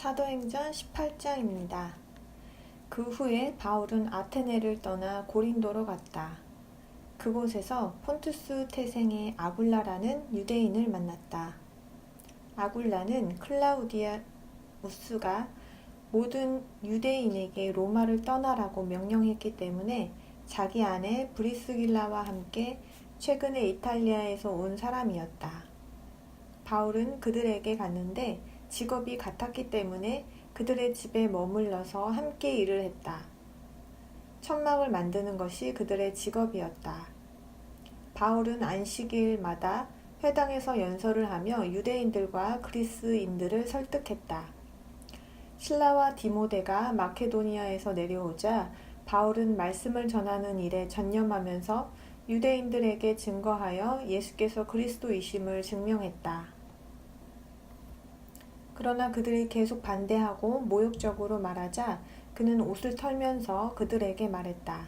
사도행전 18장입니다. 그 후에 바울은 아테네를 떠나 고린도로 갔다. 그곳에서 폰투스 태생의 아굴라라는 유대인을 만났다. 아굴라는 클라우디우스가 모든 유대인에게 로마를 떠나라고 명령했기 때문에 자기 아내 브리스길라와 함께 최근에 이탈리아에서 온 사람이었다. 바울은 그들에게 갔는데 직업이 같았기 때문에 그들의 집에 머물러서 함께 일을 했다. 천막을 만드는 것이 그들의 직업이었다. 바울은 안식일마다 회당에서 연설을 하며 유대인들과 그리스인들을 설득했다. 실라와 디모데가 마케도니아에서 내려오자 바울은 말씀을 전하는 일에 전념하면서 유대인들에게 증거하여 예수께서 그리스도이심을 증명했다. 그러나 그들이 계속 반대하고 모욕적으로 말하자 그는 옷을 털면서 그들에게 말했다.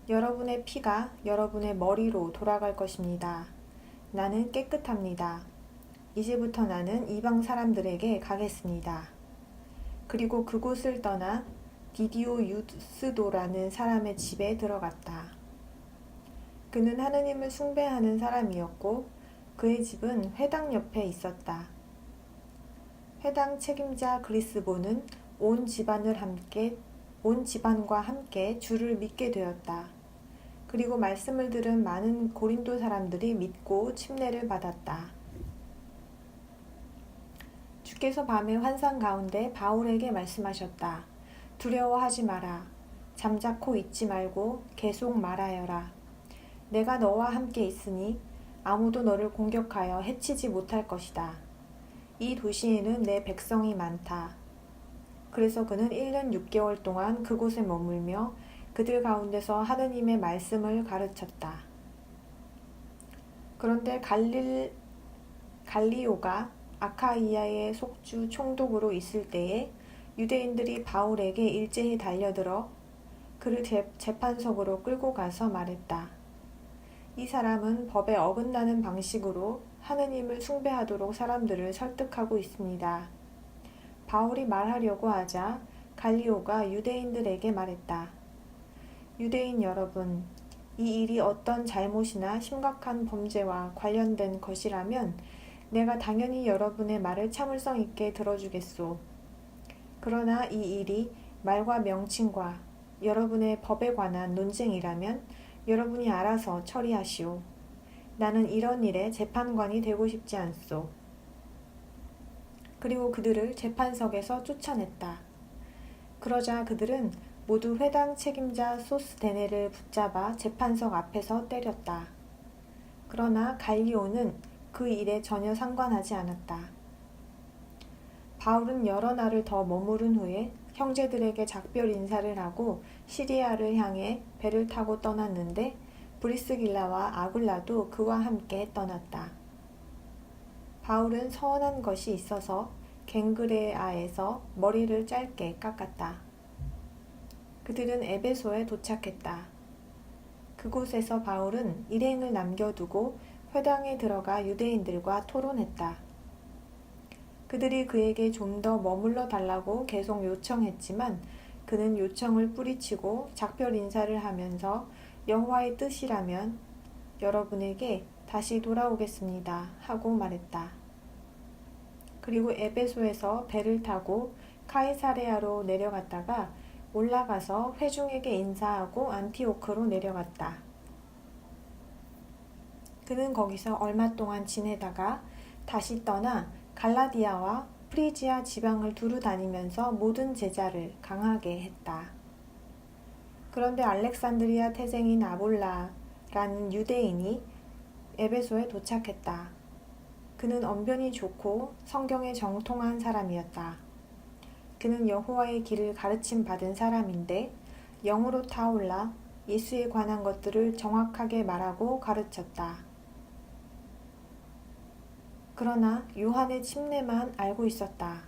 여러분의 피가 여러분의 머리로 돌아갈 것입니다. 나는 깨끗합니다. 이제부터 나는 이방 사람들에게 가겠습니다. 그리고 그곳을 떠나 디디오 유스도라는 사람의 집에 들어갔다. 그는 하느님을 숭배하는 사람이었고 그의 집은 회당 옆에 있었다. 회당 책임자 그리스보는 온 집안과 함께 주를 믿게 되었다. 그리고 말씀을 들은 많은 고린도 사람들이 믿고 침례를 받았다. 주께서 밤의 환상 가운데 바울에게 말씀하셨다. 두려워하지 마라. 잠자코 있지 말고 계속 말하여라. 내가 너와 함께 있으니 아무도 너를 공격하여 해치지 못할 것이다. 이 도시에는 내 백성이 많다. 그래서 그는 1년 6개월 동안 그곳에 머물며 그들 가운데서 하느님의 말씀을 가르쳤다. 그런데 갈리오가 아카이아의 속주 총독으로 있을 때에 유대인들이 바울에게 일제히 달려들어 그를 재판석으로 끌고 가서 말했다. 이 사람은 법에 어긋나는 방식으로 하느님을 숭배하도록 사람들을 설득하고 있습니다. 바울이 말하려고 하자 갈리오가 유대인들에게 말했다. 유대인 여러분, 이 일이 어떤 잘못이나 심각한 범죄와 관련된 것이라면 내가 당연히 여러분의 말을 참을성 있게 들어주겠소. 그러나 이 일이 말과 명칭과 여러분의 법에 관한 논쟁이라면 여러분이 알아서 처리하시오. 나는 이런 일에 재판관이 되고 싶지 않소. 그리고 그들을 재판석에서 쫓아냈다. 그러자 그들은 모두 회당 책임자 소스데네를 붙잡아 재판석 앞에서 때렸다. 그러나 갈리오는 그 일에 전혀 상관하지 않았다. 바울은 여러 날을 더 머무른 후에 형제들에게 작별 인사를 하고 시리아를 향해 배를 타고 떠났는데 브리스길라와 아굴라도 그와 함께 떠났다. 바울은 서운한 것이 있어서 갱그레아에서 머리를 짧게 깎았다. 그들은 에베소에 도착했다. 그곳에서 바울은 일행을 남겨두고 회당에 들어가 유대인들과 토론했다. 그들이 그에게 좀 더 머물러 달라고 계속 요청했지만 그는 요청을 뿌리치고 작별 인사를 하면서 여호와의 뜻이라면 여러분에게 다시 돌아오겠습니다 하고 말했다. 그리고 에베소에서 배를 타고 카이사레아로 내려갔다가 올라가서 회중에게 인사하고 안티오크로 내려갔다. 그는 거기서 얼마 동안 지내다가 다시 떠나 갈라디아와 프리지아 지방을 두루 다니면서 모든 제자를 강하게 했다. 그런데 알렉산드리아 태생인 아볼라라는 유대인이 에베소에 도착했다. 그는 언변이 좋고 성경에 정통한 사람이었다. 그는 여호와의 길을 가르침 받은 사람인데 영으로 타올라 예수에 관한 것들을 정확하게 말하고 가르쳤다. 그러나 요한의 침례만 알고 있었다.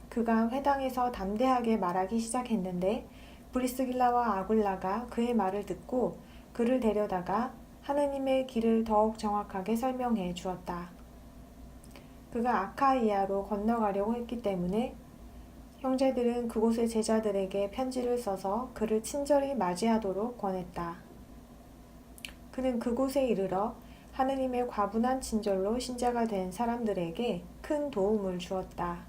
그가 회당에서 담대하게 말하기 시작했는데 브리스길라와 아굴라가 그의 말을 듣고 그를 데려다가 하느님의 길을 더욱 정확하게 설명해 주었다. 그가 아카이아로 건너가려고 했기 때문에 형제들은 그곳의 제자들에게 편지를 써서 그를 친절히 맞이하도록 권했다. 그는 그곳에 이르러 하느님의 과분한 친절로 신자가 된 사람들에게 큰 도움을 주었다.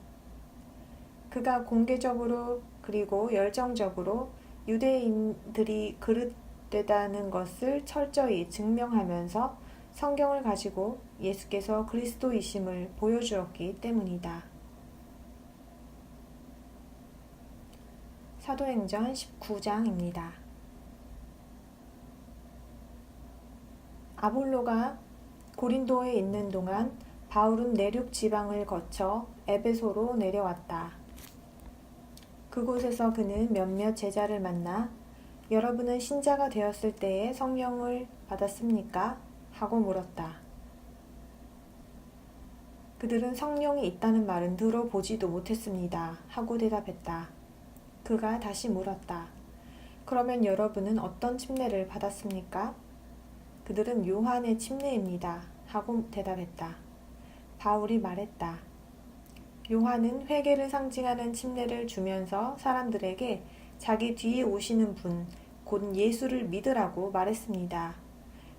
그가 공개적으로 그리고 열정적으로 유대인들이 그릇되다는 것을 철저히 증명하면서 성경을 가지고 예수께서 그리스도이심을 보여주었기 때문이다. 사도행전 19장입니다. 아볼로가 고린도에 있는 동안 바울은 내륙 지방을 거쳐 에베소로 내려왔다. 그곳에서 그는 몇몇 제자를 만나 여러분은 신자가 되었을 때에 성령을 받았습니까? 하고 물었다. 그들은 성령이 있다는 말은 들어보지도 못했습니다. 하고 대답했다. 그가 다시 물었다. 그러면 여러분은 어떤 침례를 받았습니까? 그들은 요한의 침례입니다. 하고 대답했다. 바울이 말했다. 요한은 회개를 상징하는 침례를 주면서 사람들에게 자기 뒤에 오시는 분, 곧 예수를 믿으라고 말했습니다.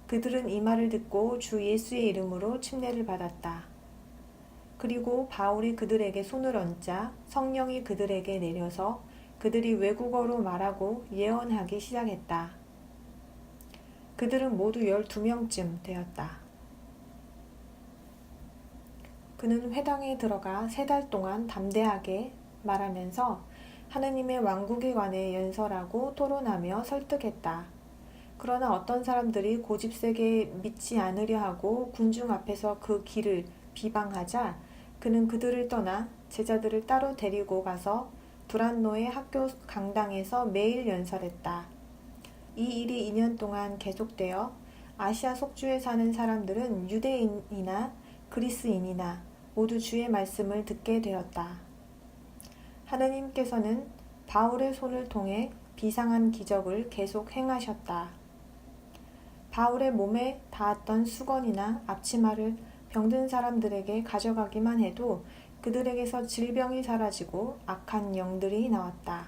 그들은 이 말을 듣고 주 예수의 이름으로 침례를 받았다. 그리고 바울이 그들에게 손을 얹자 성령이 그들에게 내려서 그들이 외국어로 말하고 예언하기 시작했다. 그들은 모두 12명쯤 되었다. 그는 회당에 들어가 3달 동안 담대하게 말하면서 하느님의 왕국에 관해 연설하고 토론하며 설득했다. 그러나 어떤 사람들이 고집세게 믿지 않으려 하고 군중 앞에서 그 길을 비방하자 그는 그들을 떠나 제자들을 따로 데리고 가서 두란노의 학교 강당에서 매일 연설했다. 이 일이 2년 동안 계속되어 아시아 속주에 사는 사람들은 유대인이나 그리스인이나 모두 주의 말씀을 듣게 되었다. 하느님께서는 바울의 손을 통해 비상한 기적을 계속 행하셨다. 바울의 몸에 닿았던 수건이나 앞치마를 병든 사람들에게 가져가기만 해도 그들에게서 질병이 사라지고 악한 영들이 나왔다.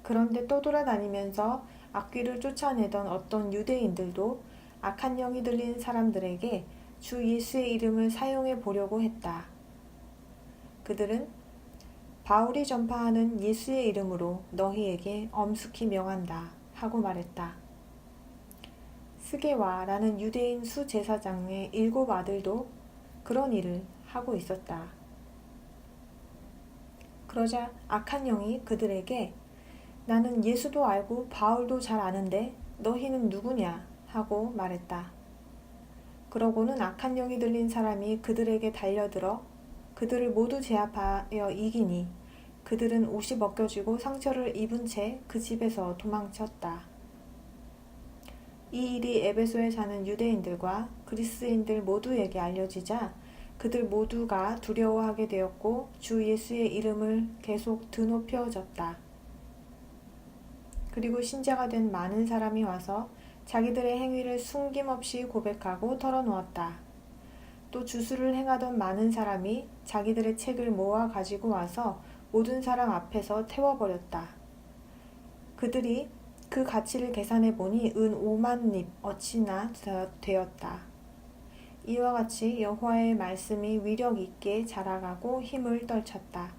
그런데 떠돌아다니면서 악귀를 쫓아내던 어떤 유대인들도 악한 영이 들린 사람들에게 주 예수의 이름을 사용해 보려고 했다. 그들은 바울이 전파하는 예수의 이름으로 너희에게 엄숙히 명한다 하고 말했다. 스게와라는 유대인 수제사장의 7 아들도 그런 일을 하고 있었다. 그러자 악한 영이 그들에게 나는 예수도 알고 바울도 잘 아는데 너희는 누구냐 하고 말했다. 그러고는 악한 영이 들린 사람이 그들에게 달려들어 그들을 모두 제압하여 이기니 그들은 옷이 벗겨지고 상처를 입은 채 그 집에서 도망쳤다. 이 일이 에베소에 사는 유대인들과 그리스인들 모두에게 알려지자 그들 모두가 두려워하게 되었고 주 예수의 이름을 계속 드높여졌다. 그리고 신자가 된 많은 사람이 와서 자기들의 행위를 숨김없이 고백하고 털어놓았다. 또 주술을 행하던 많은 사람이 자기들의 책을 모아 가지고 와서 모든 사람 앞에서 태워버렸다. 그들이 그 가치를 계산해 보니 은 5만 립 어치나 되었다. 이와 같이 여호와의 말씀이 위력 있게 자라가고 힘을 떨쳤다.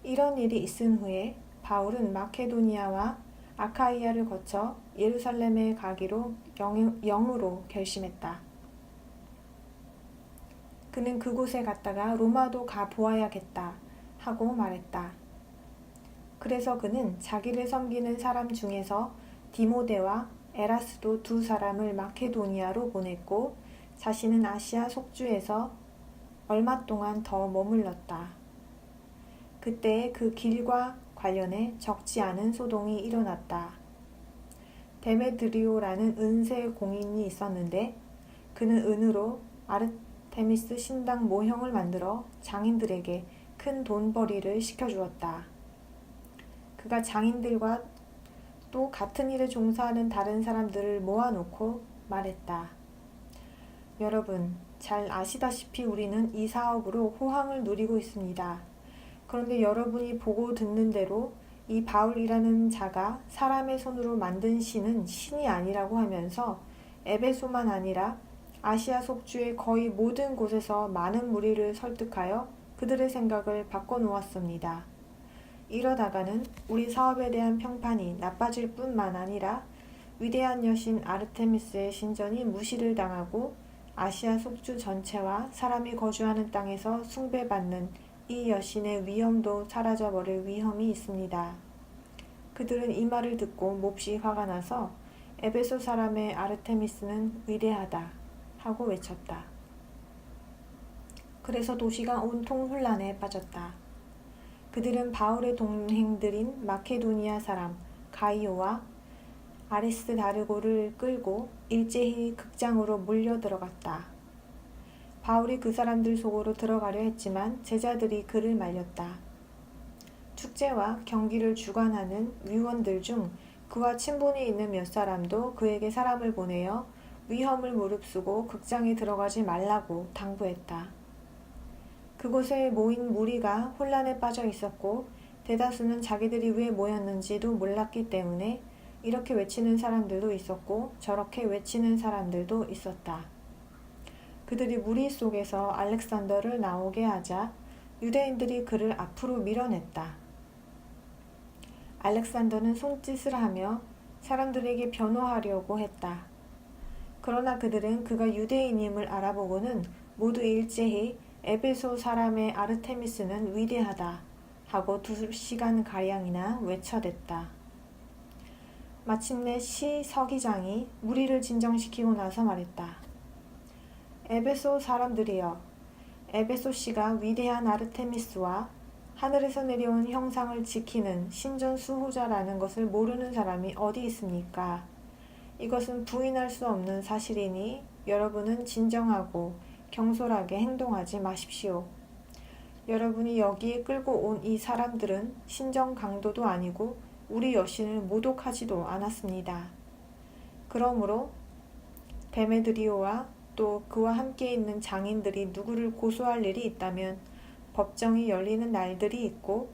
이런 일이 있은 후에 바울은 마케도니아와 아카이아를 거쳐 예루살렘에 가기로 영으로 결심했다. 그는 그곳에 갔다가 로마도 가 보아야겠다 하고 말했다. 그래서 그는 자기를 섬기는 사람 중에서 디모데와 에라스도 2 사람을 마케도니아로 보냈고 자신은 아시아 속주에서 얼마 동안 더 머물렀다. 그때 그 길과 관련해 적지 않은 소동이 일어났다. 데메드리오라는 은세 공인이 있었는데 그는 은으로 아르테미스 신당 모형을 만들어 장인들에게 큰 돈벌이를 시켜주었다. 그가 장인들과 또 같은 일에 종사하는 다른 사람들을 모아놓고 말했다. 여러분, 잘 아시다시피 우리는 이 사업으로 호황을 누리고 있습니다. 그런데 여러분이 보고 듣는 대로 이 바울이라는 자가 사람의 손으로 만든 신은 신이 아니라고 하면서 에베소만 아니라 아시아 속주의 거의 모든 곳에서 많은 무리를 설득하여 그들의 생각을 바꿔놓았습니다. 이러다가는 우리 사업에 대한 평판이 나빠질 뿐만 아니라 위대한 여신 아르테미스의 신전이 무시를 당하고 아시아 속주 전체와 사람이 거주하는 땅에서 숭배받는 이 여신의 위엄도 사라져버릴 위험이 있습니다. 그들은 이 말을 듣고 몹시 화가 나서 에베소 사람의 아르테미스는 위대하다 하고 외쳤다. 그래서 도시가 온통 혼란에 빠졌다. 그들은 바울의 동행들인 마케도니아 사람 가이오와 아리스다르고를 끌고 일제히 극장으로 몰려 들어갔다. 바울이 그 사람들 속으로 들어가려 했지만 제자들이 그를 말렸다. 축제와 경기를 주관하는 위원들 중 그와 친분이 있는 몇 사람도 그에게 사람을 보내어 위험을 무릅쓰고 극장에 들어가지 말라고 당부했다. 그곳에 모인 무리가 혼란에 빠져 있었고 대다수는 자기들이 왜 모였는지도 몰랐기 때문에 이렇게 외치는 사람들도 있었고 저렇게 외치는 사람들도 있었다. 그들이 무리 속에서 알렉산더를 나오게 하자 유대인들이 그를 앞으로 밀어냈다. 알렉산더는 손짓을 하며 사람들에게 변호하려고 했다. 그러나 그들은 그가 유대인임을 알아보고는 모두 일제히 에베소 사람의 아르테미스는 위대하다 하고 2시간가량이나 외쳐댔다. 마침내 서기장이 무리를 진정시키고 나서 말했다. 에베소 사람들이여, 에베소시가 위대한 아르테미스와 하늘에서 내려온 형상을 지키는 신전 수호자라는 것을 모르는 사람이 어디 있습니까? 이것은 부인할 수 없는 사실이니 여러분은 진정하고 경솔하게 행동하지 마십시오. 여러분이 여기에 끌고 온 이 사람들은 신정 강도도 아니고 우리 여신을 모독하지도 않았습니다. 그러므로 데메드리오와 또 그와 함께 있는 장인들이 누구를 고소할 일이 있다면 법정이 열리는 날들이 있고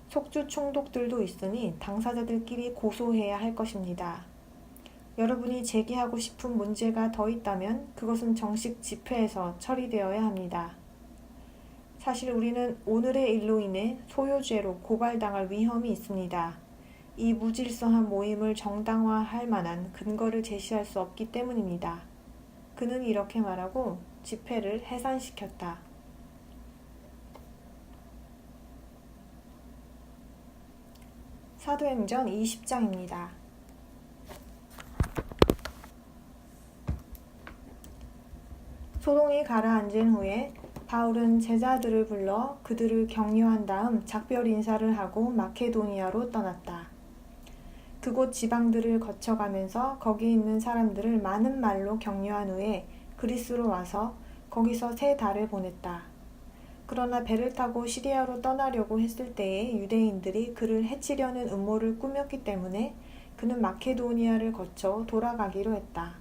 속주 총독들도 있으니 당사자들끼리 고소해야 할 것입니다. 여러분이 제기하고 싶은 문제가 더 있다면 그것은 정식 집회에서 처리되어야 합니다. 사실 우리는 오늘의 일로 인해 소요죄로 고발당할 위험이 있습니다. 이 무질서한 모임을 정당화할 만한 근거를 제시할 수 없기 때문입니다. 그는 이렇게 말하고 집회를 해산시켰다. 사도행전 20장입니다. 소동이 가라앉은 후에 바울은 제자들을 불러 그들을 격려한 다음 작별 인사를 하고 마케도니아로 떠났다. 그곳 지방들을 거쳐가면서 거기 있는 사람들을 많은 말로 격려한 후에 그리스로 와서 거기서 3달을 보냈다. 그러나 배를 타고 시리아로 떠나려고 했을 때에 유대인들이 그를 해치려는 음모를 꾸몄기 때문에 그는 마케도니아를 거쳐 돌아가기로 했다.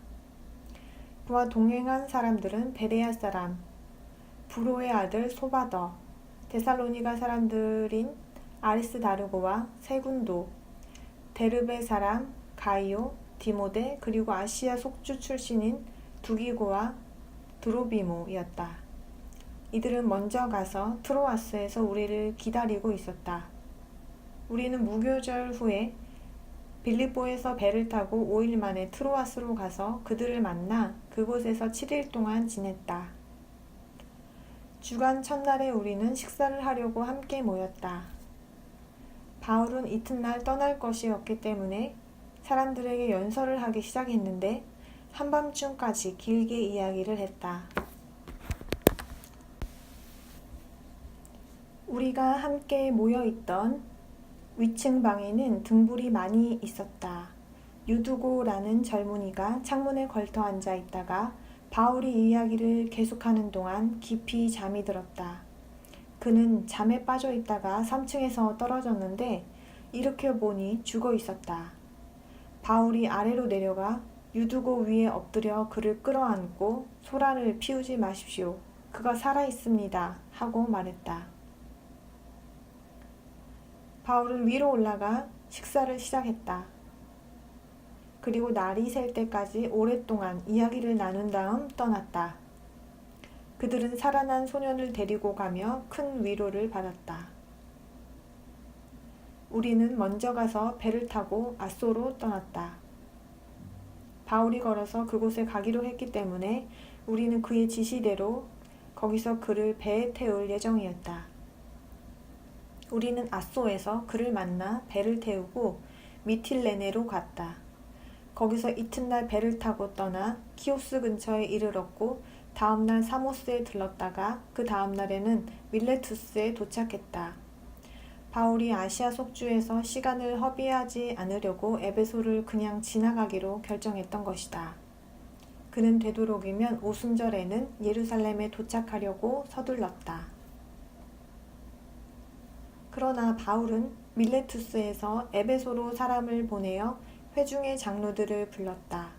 그와 동행한 사람들은 베레아 사람, 브로의 아들 소바더, 데살로니가 사람들인 아리스다르고와 세군도, 데르베 사람 가이오, 디모데, 그리고 아시아 속주 출신인 두기고와 드로비모였다. 이들은 먼저 가서 트로아스에서 우리를 기다리고 있었다. 우리는 무교절 후에 빌립보에서 배를 타고 5일 만에 트로아스로 가서 그들을 만나 그곳에서 7일 동안 지냈다. 주간 첫날에 우리는 식사를 하려고 함께 모였다. 바울은 이튿날 떠날 것이었기 때문에 사람들에게 연설을 하기 시작했는데 한밤중까지 길게 이야기를 했다. 우리가 함께 모여있던 위층 방에는 등불이 많이 있었다. 유두고라는 젊은이가 창문에 걸터 앉아 있다가 바울이 이야기를 계속하는 동안 깊이 잠이 들었다. 그는 잠에 빠져 있다가 3층에서 떨어졌는데 일으켜 보니 죽어 있었다. 바울이 아래로 내려가 유두고 위에 엎드려 그를 끌어안고 소란을 피우지 마십시오. 그가 살아 있습니다. 하고 말했다. 바울은 위로 올라가 식사를 시작했다. 그리고 날이 셀 때까지 오랫동안 이야기를 나눈 다음 떠났다. 그들은 살아난 소년을 데리고 가며 큰 위로를 받았다. 우리는 먼저 가서 배를 타고 앗소로 떠났다. 바울이 걸어서 그곳에 가기로 했기 때문에 우리는 그의 지시대로 거기서 그를 배에 태울 예정이었다. 우리는 앗소에서 그를 만나 배를 태우고 미틸레네로 갔다. 거기서 이튿날 배를 타고 떠나 키오스 근처에 이르렀고 다음날 사모스에 들렀다가 그 다음날에는 밀레투스에 도착했다. 바울이 아시아 속주에서 시간을 허비하지 않으려고 에베소를 그냥 지나가기로 결정했던 것이다. 그는 되도록이면 오순절에는 예루살렘에 도착하려고 서둘렀다. 그러나 바울은 밀레투스에서 에베소로 사람을 보내어 회중의 장로들을 불렀다.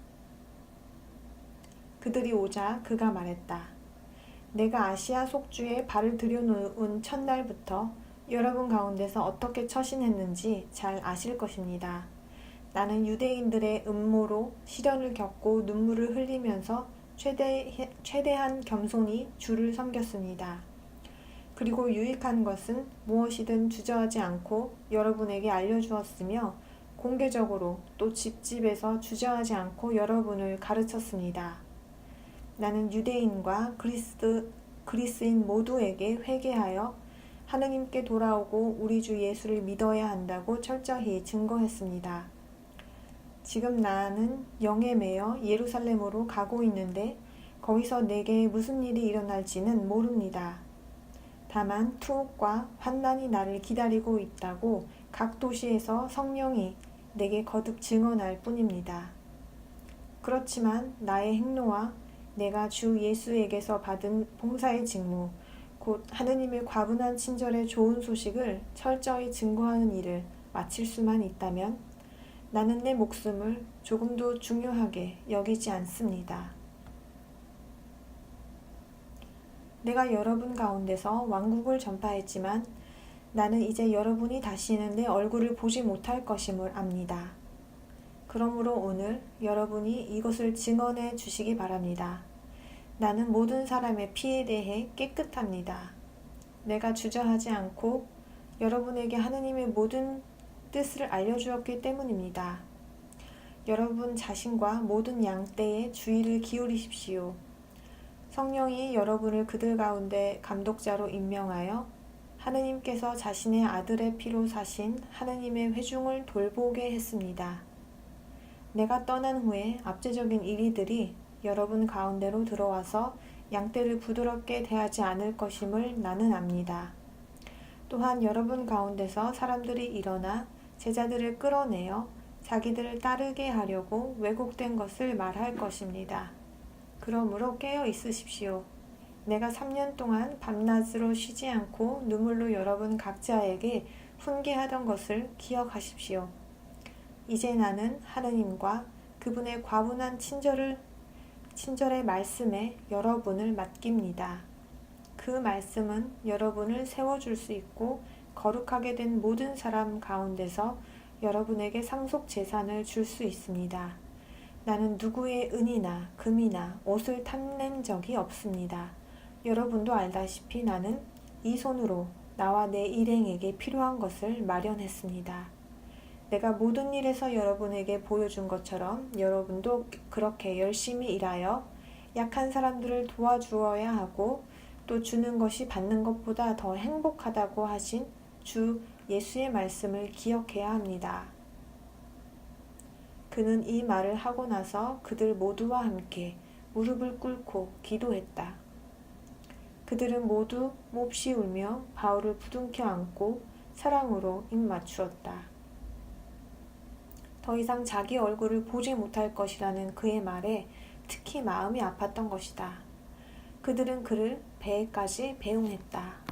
그들이 오자 그가 말했다. 내가 아시아 속주에 발을 들여놓은 첫날부터 여러분 가운데서 어떻게 처신했는지 잘 아실 것입니다. 나는 유대인들의 음모로 시련을 겪고 눈물을 흘리면서 최대한 겸손히 주를 섬겼습니다. 그리고 유익한 것은 무엇이든 주저하지 않고 여러분에게 알려주었으며 공개적으로 또 집집에서 주저하지 않고 여러분을 가르쳤습니다. 나는 유대인과 그리스인 모두에게 회개하여 하느님께 돌아오고 우리 주 예수를 믿어야 한다고 철저히 증거했습니다. 지금 나는 영에 매여 예루살렘으로 가고 있는데 거기서 내게 무슨 일이 일어날지는 모릅니다. 다만 투옥과 환난이 나를 기다리고 있다고 각 도시에서 성령이 내게 거듭 증언할 뿐입니다. 그렇지만 나의 행로와 내가 주 예수에게서 받은 봉사의 직무, 곧 하느님의 과분한 친절의 좋은 소식을 철저히 증거하는 일을 마칠 수만 있다면 나는 내 목숨을 조금도 중요하게 여기지 않습니다. 내가 여러분 가운데서 왕국을 전파했지만 나는 이제 여러분이 다시는 내 얼굴을 보지 못할 것임을 압니다. 그러므로 오늘 여러분이 이것을 증언해 주시기 바랍니다. 나는 모든 사람의 피에 대해 깨끗합니다. 내가 주저하지 않고 여러분에게 하느님의 모든 뜻을 알려주었기 때문입니다. 여러분 자신과 모든 양떼에 주의를 기울이십시오. 성령이 여러분을 그들 가운데 감독자로 임명하여 하느님께서 자신의 아들의 피로 사신 하느님의 회중을 돌보게 했습니다. 내가 떠난 후에 압제적인 이리들이 여러분 가운데로 들어와서 양떼를 부드럽게 대하지 않을 것임을 나는 압니다. 또한 여러분 가운데서 사람들이 일어나 제자들을 끌어내어 자기들을 따르게 하려고 왜곡된 것을 말할 것입니다. 그러므로 깨어 있으십시오. 내가 3년 동안 밤낮으로 쉬지 않고 눈물로 여러분 각자에게 훈계하던 것을 기억하십시오. 이제 나는 하느님과 그분의 과분한 친절의 말씀에 여러분을 맡깁니다. 그 말씀은 여러분을 세워줄 수 있고 거룩하게 된 모든 사람 가운데서 여러분에게 상속 재산을 줄 수 있습니다. 나는 누구의 은이나 금이나 옷을 탐낸 적이 없습니다. 여러분도 알다시피 나는 이 손으로 나와 내 일행에게 필요한 것을 마련했습니다. 내가 모든 일에서 여러분에게 보여준 것처럼 여러분도 그렇게 열심히 일하여 약한 사람들을 도와주어야 하고 또 주는 것이 받는 것보다 더 행복하다고 하신 주 예수의 말씀을 기억해야 합니다. 그는 이 말을 하고 나서 그들 모두와 함께 무릎을 꿇고 기도했다. 그들은 모두 몹시 울며 바울을 부둥켜 안고 사랑으로 입맞추었다. 더 이상 자기 얼굴을 보지 못할 것이라는 그의 말에 특히 마음이 아팠던 것이다. 그들은 그를 배에까지 배웅했다.